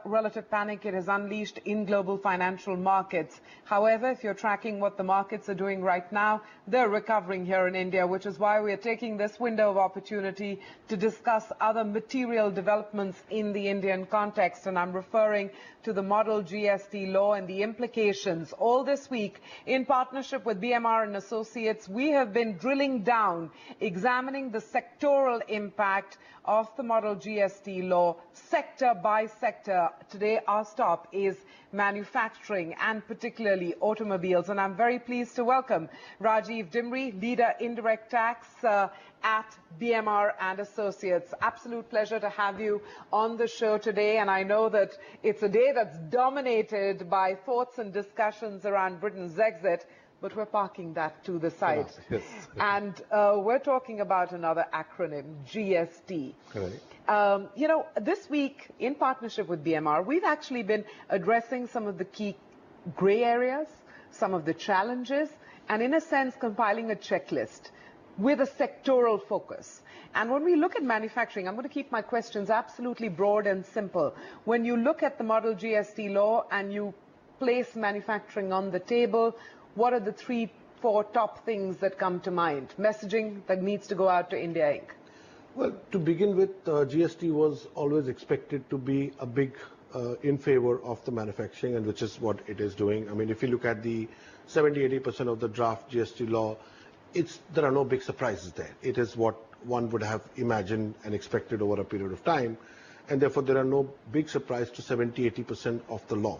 relative panic it has unleashed in global financial markets. However, if you're tracking what the markets are doing right now, they're recovering here in India, which is why we are taking this window of opportunity to discuss other material developments in the Indian context. And I'm referring to the Model GST Law and the implications. All this week, in partnership with BMR and Associates, we have been drilling down, examining the sectoral impact of the Model GST Law, sector by sector. Today, our stop is manufacturing and particularly automobiles. And I'm very pleased to welcome Rajeev Dimri, leader Indirect Tax at BMR and Associates. Absolute pleasure to have you on the show today. And I know that it's a day that's dominated by thoughts and discussions around Britain's exit, but we're parking that to the side. Yes. And we're talking about another acronym, GST. Correct. You know, this week, in partnership with BMR, we've actually been addressing some of the key gray areas, some of the challenges, and in a sense, compiling a checklist with a sectoral focus. And when we look at manufacturing, I'm going to keep my questions absolutely broad and simple. When you look at the Model GST Law and you place manufacturing on the table, what are the 3-4 top things that come to mind? Messaging that needs to go out to India Inc. Well, to begin with, GST was always expected to be a big in favor of the manufacturing, and which is what it is doing. I mean, if you look at the 70-80% of the draft GST law, there are no big surprises there. It is what one would have imagined and expected over a period of time, and therefore there are no big surprise to 70-80% of the law.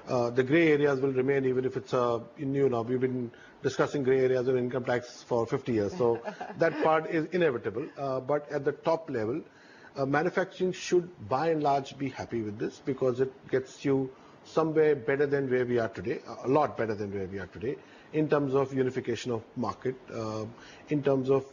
The grey areas will remain, even if it's new now. We've been discussing grey areas of income tax for 50 years, so that part is inevitable. But at the top level, manufacturing should by and large be happy with this, because it gets you somewhere better than where we are today, a lot better than where we are today, in terms of unification of market, in terms of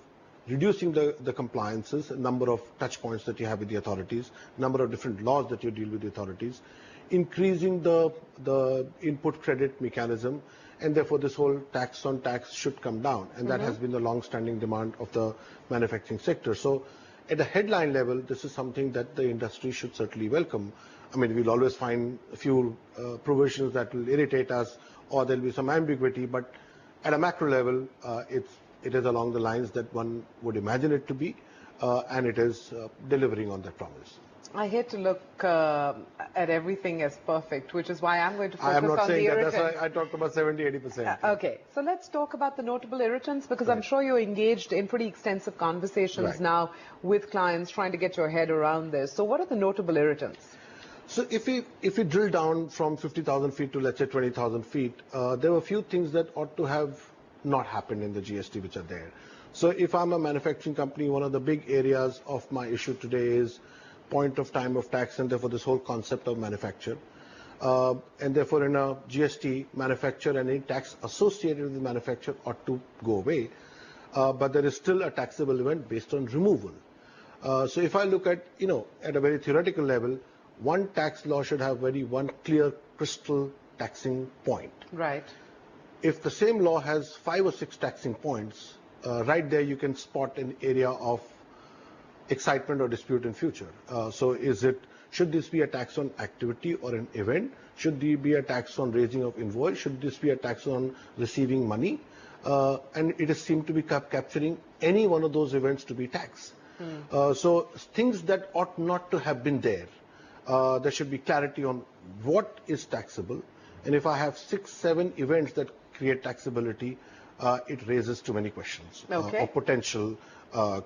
reducing the compliances, number of touch points that you have with the authorities, number of different laws that you deal with the authorities, increasing the input credit mechanism, and therefore this whole tax on tax should come down. And that has been the long-standing demand of the manufacturing sector. So at a headline level, this is something that the industry should certainly welcome. I mean, we'll always find a few provisions that will irritate us, or there'll be some ambiguity, but at a macro level, it is along the lines that one would imagine it to be, and it is delivering on that promise. I hate to look at everything as perfect, which is why I'm going to focus on the irritants. I am not saying that. That's why I talked about 70-80%. Okay, so let's talk about the notable irritants, because I'm sure you're engaged in pretty extensive conversations now with clients trying to get your head around this. So what are the notable irritants? So if we drill down from 50,000 feet to, let's say, 20,000 feet, there were a few things that ought to have not happened in the GST which are there. So if I'm a manufacturing company, one of the big areas of my issue today is point of time of tax, and therefore this whole concept of manufacture. And therefore in a GST, manufacture and any tax associated with the manufacture ought to go away. But there is still a taxable event based on removal. So if I look at, at a very theoretical level, one tax law should have one clear crystal taxing point. Right. If the same law has 5 or 6 taxing points, right there you can spot an area of excitement or dispute in future. So should this be a tax on activity or an event? Should there be a tax on raising of invoice? Should this be a tax on receiving money? And it is seemed to be capturing any one of those events to be taxed. So things that ought not to have been there. There should be clarity on what is taxable. And if I have 6, 7 events that create taxability, it raises too many questions or potential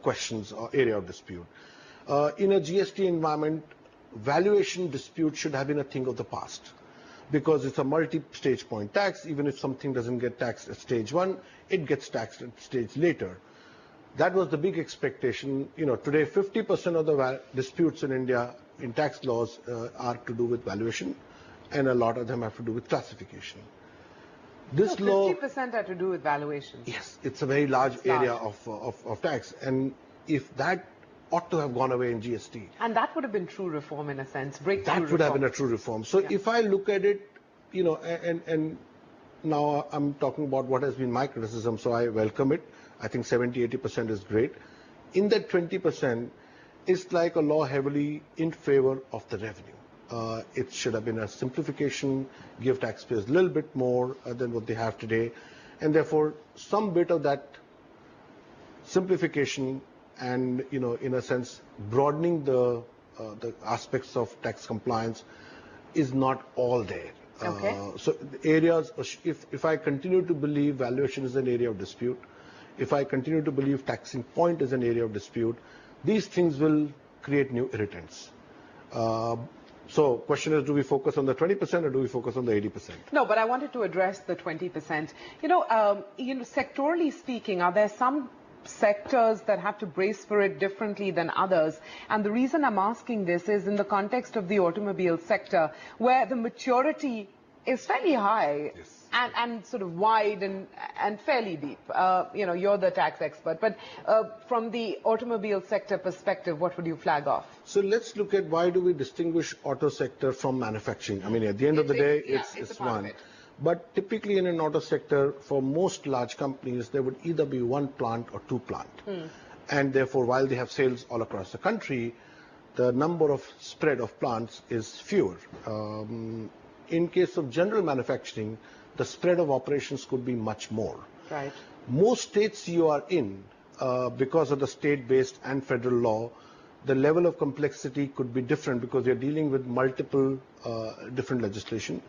questions or area of dispute. In a GST environment, valuation dispute should have been a thing of the past, because it's a multi-stage point tax. Even if something doesn't get taxed at stage 1, it gets taxed at stage later. That was the big expectation. Today 50% of the disputes in India in tax laws are to do with valuation, and a lot of them have to do with classification. This law, 50% are to do with valuation. Yes, it's a very large area of tax, and if that ought to have gone away in GST. And that would have been true reform in a sense, breakthrough reform. That would have been a true reform. So if I look at it, and now I'm talking about what has been my criticism, so I welcome it. I think 70-80% is great. In that 20%, it's like a law heavily in favor of the revenue. It should have been a simplification, give taxpayers a little bit more than what they have today. And therefore, some bit of that simplification and, in a sense, broadening the aspects of tax compliance is not all there. Okay. So the areas, if I continue to believe valuation is an area of dispute, if I continue to believe taxing point is an area of dispute, these things will create new irritants. So question is, do we focus on the 20% or do we focus on the 80%? No, but I wanted to address the 20%. Sectorally speaking, are there some sectors that have to brace for it differently than others? And the reason I'm asking this is in the context of the automobile sector, where the maturity is fairly high. Yes. And sort of wide and fairly deep. You're the tax expert, but from the automobile sector perspective, what would you flag off? So let's look at why do we distinguish auto sector from manufacturing. I mean, at the end of the day, it's one. But typically in an auto sector, for most large companies, there would either be one plant or two plants. And therefore, while they have sales all across the country, the number of spread of plants is fewer. In case of general manufacturing, the spread of operations could be much more. Right. Most states you are in, because of the state-based and federal law, the level of complexity could be different because you're dealing with multiple different legislation.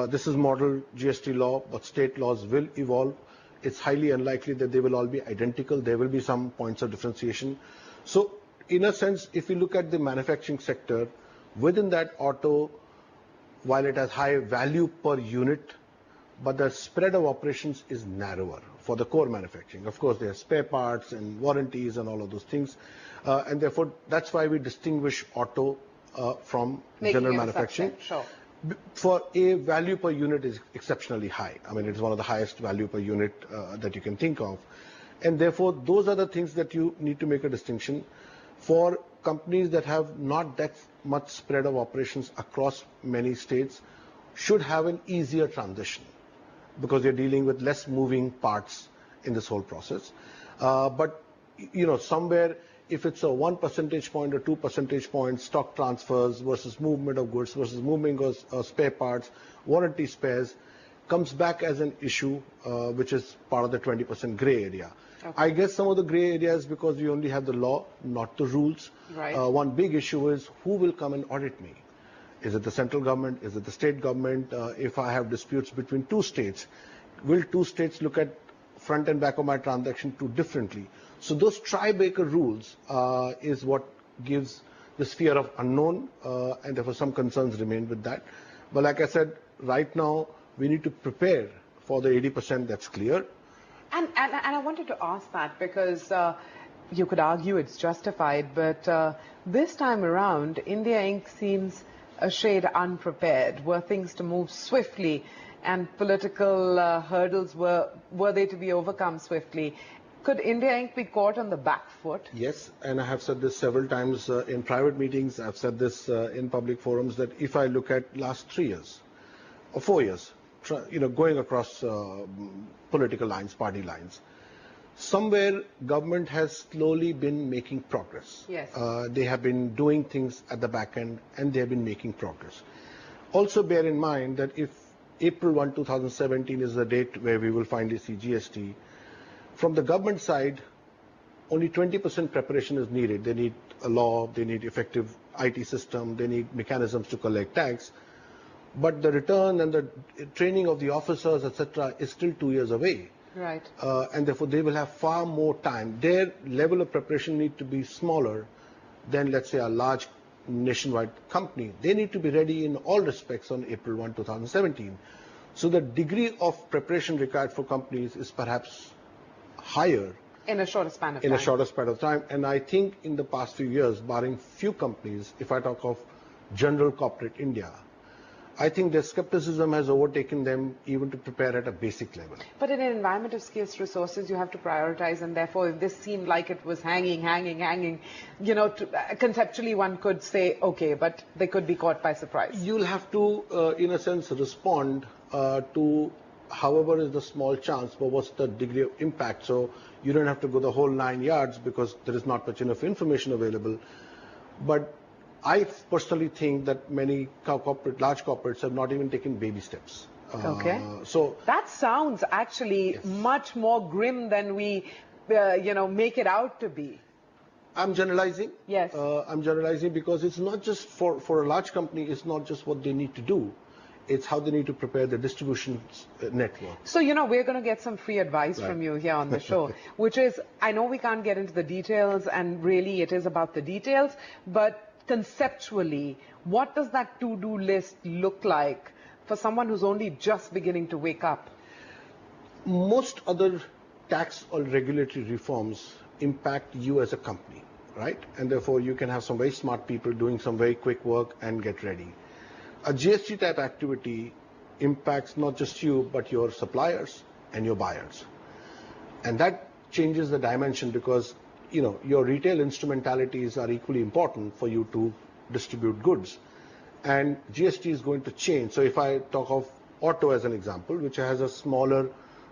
This is Model GST Law, but state laws will evolve. It's highly unlikely that they will all be identical. There will be some points of differentiation. So, in a sense, if you look at the manufacturing sector, within that auto, while it has high value per unit, but the spread of operations is narrower for the core manufacturing. Of course, there are spare parts and warranties and all of those things. And therefore, that's why we distinguish auto from general manufacturing. Sure. For a value per unit is exceptionally high. I mean, it's one of the highest value per unit that you can think of. And therefore, those are the things that you need to make a distinction. For companies that have not that much spread of operations across many states, should have an easier transition, because you're dealing with less moving parts in this whole process. But, somewhere, if it's a 1 percentage point or 2 percentage points, stock transfers versus movement of goods versus movement of spare parts, warranty spares, comes back as an issue, which is part of the 20% gray area. Okay. I guess some of the gray areas because we only have the law, not the rules. Right. One big issue is who will come and audit me? Is it the central government? Is it the state government? If I have disputes between two states, will two states look at front and back of my transaction too differently? So those try-baker rules is what gives this fear of unknown, and therefore some concerns remain with that. But like I said, right now we need to prepare for the 80% that's clear. And I wanted to ask that because you could argue it's justified, but this time around, India Inc. seems a shade unprepared. Were things to move swiftly and political hurdles were they to be overcome swiftly? Could India Inc. be caught on the back foot? Yes, and I have said this several times in private meetings. I've said this in public forums that if I look at last 3 years or 4 years, going across political lines, party lines, somewhere government has slowly been making progress. Yes. They have been doing things at the back end and they have been making progress. Also bear in mind that if April 1, 2017 is the date where we will finally see GST, from the government side, only 20% preparation is needed. They need a law, they need effective IT system, they need mechanisms to collect tax. But the return and the training of the officers, etc., is still 2 years away. Right. And therefore, they will have far more time. Their level of preparation need to be smaller than, let's say, a large nationwide company. They need to be ready in all respects on April 1, 2017. So the degree of preparation required for companies is perhaps higher. In a shorter span of time. In a shorter span of time. And I think in the past few years, barring few companies, if I talk of general corporate India, I think their skepticism has overtaken them even to prepare at a basic level. But in an environment of scarce resources, you have to prioritize, and therefore if this seemed like it was hanging, conceptually one could say, okay, but they could be caught by surprise. You'll have to, in a sense, respond to however is the small chance, but what's the degree of impact. So you don't have to go the whole 9 yards because there is not much enough information available. But I personally think that many large corporates have not even taken baby steps. Okay. So that sounds actually much more grim than we, make it out to be. I'm generalizing. Yes. I'm generalizing because it's not just for a large company, it's not just what they need to do. It's how they need to prepare the distribution network. So, we're going to get some free advice from you here on the show, which is, I know we can't get into the details, and really it is about the details, but conceptually, what does that to-do list look like for someone who's only just beginning to wake up? Most other tax or regulatory reforms impact you as a company, right? And therefore, you can have some very smart people doing some very quick work and get ready. A GST type activity impacts not just you, but your suppliers and your buyers. And that changes the dimension because, your retail instrumentalities are equally important for you to distribute goods. And GST is going to change. So if I talk of auto as an example, which has a smaller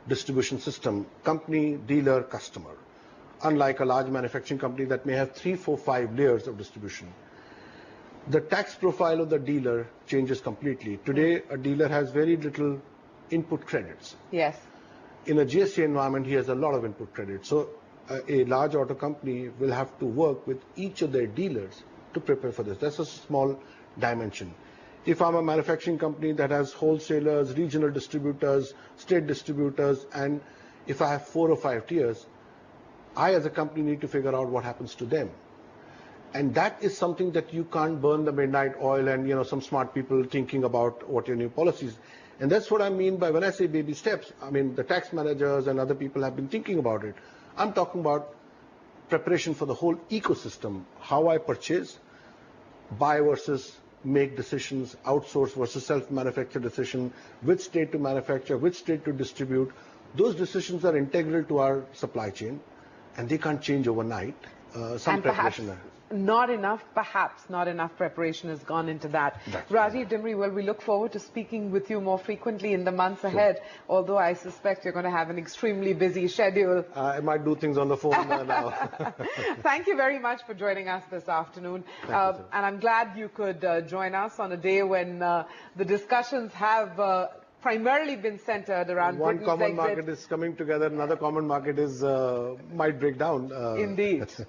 distribution system, company, dealer, customer, unlike a large manufacturing company that may have 3, 4, 5 layers of distribution. The tax profile of the dealer changes completely. Today, a dealer has very little input credits. Yes. In a GST environment, he has a lot of input credits. So a large auto company will have to work with each of their dealers to prepare for this. That's a small dimension. If I'm a manufacturing company that has wholesalers, regional distributors, state distributors, and if I have 4 or 5 tiers, I as a company need to figure out what happens to them. And that is something that you can't burn the midnight oil and, some smart people thinking about what your new policies. And that's what I mean by when I say baby steps. I mean, the tax managers and other people have been thinking about it. I'm talking about preparation for the whole ecosystem, how I purchase, buy versus make decisions, outsource versus self-manufacture decision, which state to manufacture, which state to distribute. Those decisions are integral to our supply chain, and they can't change overnight. Some preparation. Perhaps not enough preparation has gone into that. That's Rajeev Dimri, well, we look forward to speaking with you more frequently in the months ahead, although I suspect you're going to have an extremely busy schedule. I might do things on the phone now. Thank you very much for joining us this afternoon. Thank you, and I'm glad you could join us on a day when the discussions have primarily been centered around one Britain's common exit. market is coming together, another common market is might break down.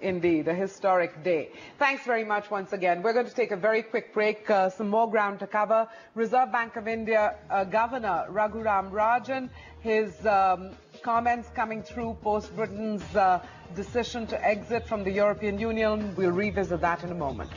Indeed, a historic day. Thanks very much once again. We're going to take a very quick break, some more ground to cover. Reserve Bank of India Governor Raghuram Rajan, his comments coming through post Britain's decision to exit from the European Union. We'll revisit that in a moment.